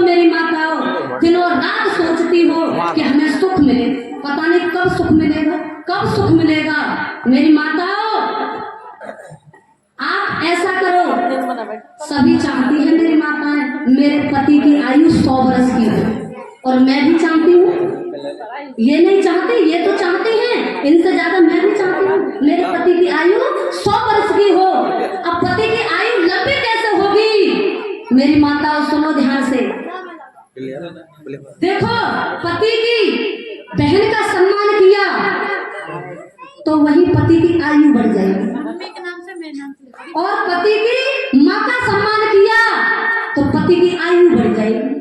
मेरी माताओं, दिनों रात सोचती हो कि हमें सुख मिले, पता नहीं कब सुख मिलेगा, कब सुख मिलेगा। मेरी माताओं, आप ऐसा करो, सभी चाहती है मेरी माताएं मेरे पति की आयु 100 वर्ष की हो, और मैं भी चाहती हूँ। ये नहीं चाहती, ये तो चाहती हैं, इनसे ज्यादा मैं भी चाहती हूँ मेरे पति की आयु 100 वर्ष की हो। अब पति की आयु लंबी कैसे होगी? मेरी माताओं सुनो ध्यान से, देखो, पति की बहन का सम्मान किया तो वही पति की आयु बढ़ जाएगी, और पति की माँ का सम्मान किया तो पति की आयु बढ़ जाएगी।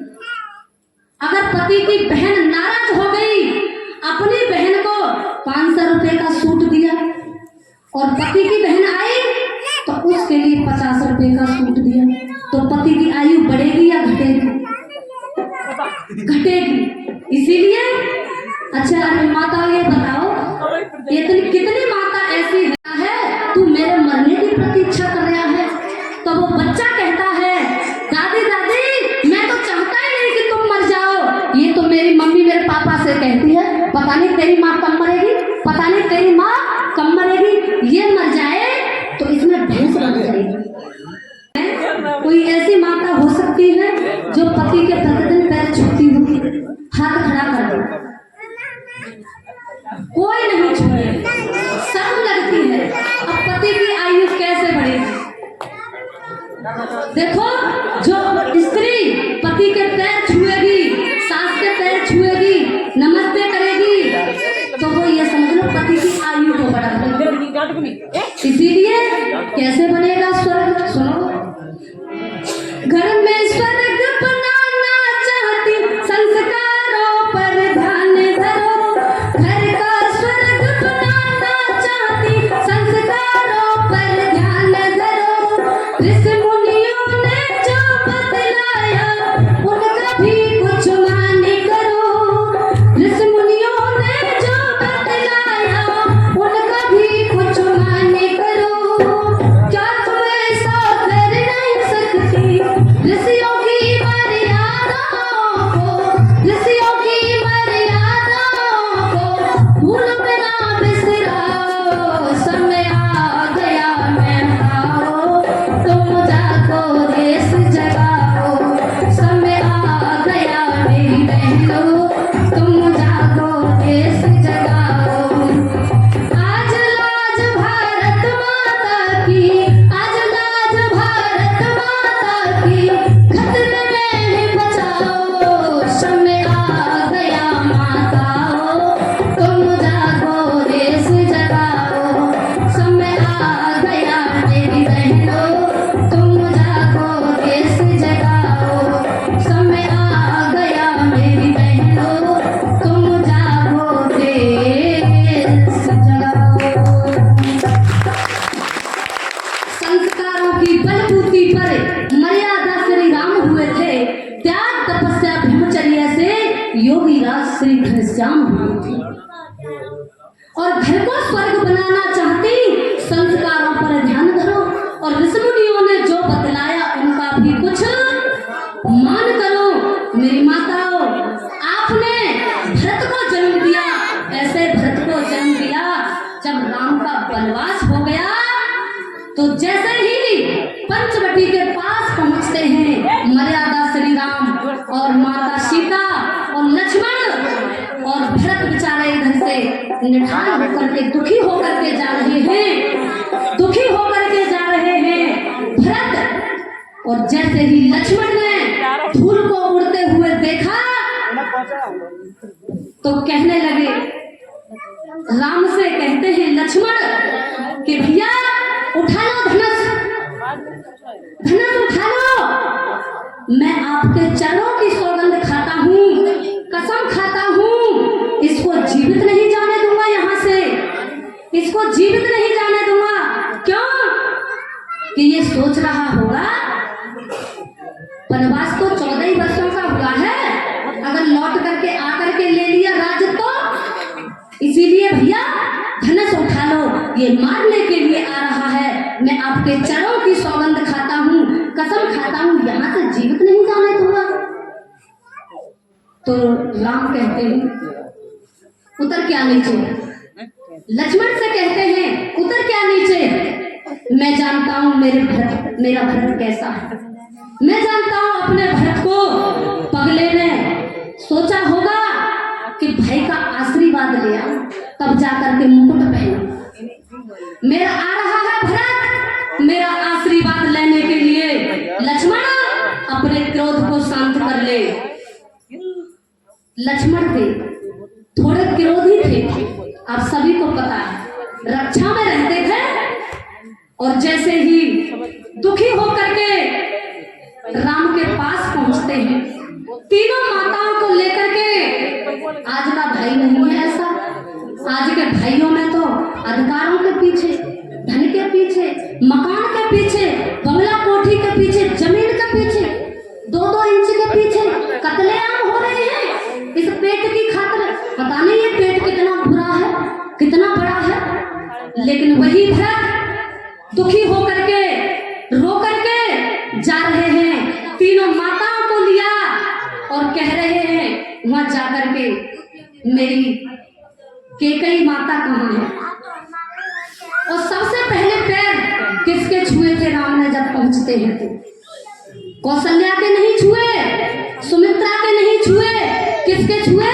अगर पति की बहन नाराज हो गई, अपनी बहन को 500 रुपए का सूट दिया और पति की बहन आई तो उसके लिए 50 रुपए का सूट दिया, तो पति की आयु बढ़ेगी या घटेगी? घटेगी। इसीलिए अच्छा अरे माता ये बताओ, कितनी माता ऐसी है तू मेरे मरने की प्रतीक्षा कर रहा है, तो वो बच्चा कहता है दादी दादी मैं तो चाहता ही नहीं कि तुम मर जाओ। ये तो मेरी मम्मी मेरे पापा से कहती है पता नहीं तेरी माँ कब मरेगी, पता नहीं तेरी माँ कब मरेगी, ये मर जाए तो इसमें भैंस बन जाएगी। कोई ऐसी माता हो सकती है जो पति के प्रतिदिन पैर छूती होगी, हाथ खड़ा कर दो, कोई नहीं छूए, शर्म लगती है। अब पति की आयु कैसे बढ़ेगी? देखो, जो स्त्री पति के पैर छुएगी, सास के पैर छुएगी, नमस्ते करेगी, तो वो ये समझ लो पति की आयु को बढ़ाएगी। इसीलिए कैसे बनेगा स्वर्ग? सुनो, घर में स्वर्ग बनाना चाहती, संस्कारों पर ध्यान धरो। घर का स्वर्ग बनाना चाहती, संस्कारों पर ध्यान धरो। ऋषि मुनियों ने जो बतलाया उनका भी कुछ मान करो। ऋषि मुनियों ने जो बतलाया उनका भी कुछ मान करो। क्या तुम ऐसा कर नहीं सकती? ऋषियों की मर्यादाओं को, ऋषियों की मर्यादाओं को भूल में ना बिसराओ। समय आ गया महकाओ, तुम जागो देश जगाओ। समय आ गया मेरी बहनों, तुम जागो देश जगाओ। आज लाज भारत माता की, आज लाज भारत माता की, खतरे में है बचाओ। समय आ गया माताओं, तुम जागो देश जगाओ। समय आ गया मेरी बहनों, तुम जागो देश जगाओ। समय आ गया मेरी बहनों, तुम जागो देश जगाओ। संस्कारों की बलबूती पर मर्यादा श्री राम हुए थे, त्याग तपस्या ब्रह्मचर्य से योगी राज श्री घनश्याम हुए थे। और घर को स्वर्ग बनाना चाहती, संस्कारों पर ध्यान धरो, और ऋषि मुनियों ने जो बतलाया उनका भी कुछ मान करो। मेरी माताओं, आपने भरत को जन्म दिया, ऐसे भरत को जन्म दिया जब राम का वनवास हो गया, तो जैसे ही पंचवटी के पास पहुंचते हैं, मर्यादा श्री राम और माता सीता और लक्ष्मण और भरत बेचारे इधर से निठान होकर के दुखी होकर के जा रहे हैं, दुखी होकर के जा रहे हैं भरत। और जैसे ही लक्ष्मण ने धूल को उड़ते हुए देखा तो कहने लगे, राम से कहते हैं लक्ष्मण कि भैया उठा लो धनुष, धनुष उठा लो। मैं आपके चरणों की सौगंध खाता हूँ, कसम खाता हूँ, इसको जीवित नहीं जाने दूंगा यहाँ से, इसको जीवित नहीं जाने दूंगा। क्यों? कि ये सोच रहा होगा वनवास तो 14 वर्षों का हुआ है, अगर लौट करके आकर के ले लिया राज्य तो, इसीलिए भैया धनुष उठा लो, ये मारने के लिए आ रहा है। मैं आपके चरणों की सौगंध खाता हूँ, कसम खाता हूँ, यहाँ से जीवित नहीं जाने दूंगा। तो राम कहते हैं उतर क्या नीचे। लक्ष्मण से कहते हैं उतर क्या नीचे। मैं जानता हूं मेरा भरत कैसा है। मैं जानता हूं अपने भरत को पगले ने सोचा होगा कि भाई का आशीर्वाद लिया तब जाकर के मुकुट पहना। मेरा आ रहा है भरत मेरा आशीर्वाद लेने के लिए। लक्ष्मण अपने क्रोध को शांत कर ले। लक्ष्मण थे थोड़े क्रोधी थे, आप सभी को पता है। रक्षा में रहते थे और जैसे ही दुखी होकर के राम के पास पहुंचते हैं, तीनों माताओं को लेकर के। आज का भाई नहीं है ऐसा। आज के भाइयों में तो अधिकारों के पीछे, धन के पीछे, मकान के पीछे, बंगला कोठी के पीछे, जमीन के पीछे, 2-2 इंच के पीछे कत्लेआम हो रहे हैं इस पेट की खातिर। पता नहीं ये पेट कितना बुरा है, कितना बड़ा है। लेकिन वही भरत दुखी होकर के रो करके जा रहे हैं, तीनों माताओं को लिया और कह रहे हैं वहां जाकर के मेरी कैकेयी माता कहाँ है। और सबसे पहले पैर किसके छुए थे राम ने जब पहुंचते हैं तो? कौशल्या के नहीं छुए, सुमित्रा के नहीं छुए, किसके छुए?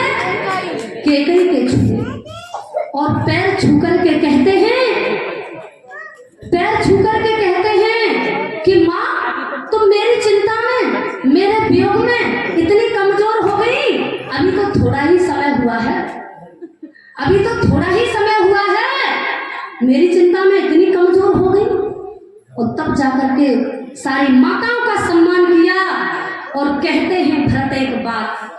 कैकेयी के छुए। और पैर छू करके कहते हैं, पैर छू करके कहते हैं कि माँ तुम मेरी चिंता में, मेरे वियोग में इतनी कमजोर हो गई। अभी तो थोड़ा ही समय हुआ है, अभी तो थोड़ा ही समय हुआ है, मेरी चिंता में इतनी कमजोर हो गई। और तब जाकर के सारी माताओं का सम्मान किया और कहते हैं भरत एक बात।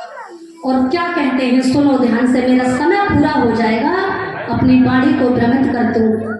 और क्या कहते हैं सुनो ध्यान से, मेरा समय पूरा हो जाएगा, अपनी बाड़ी को भ्रमित कर दो।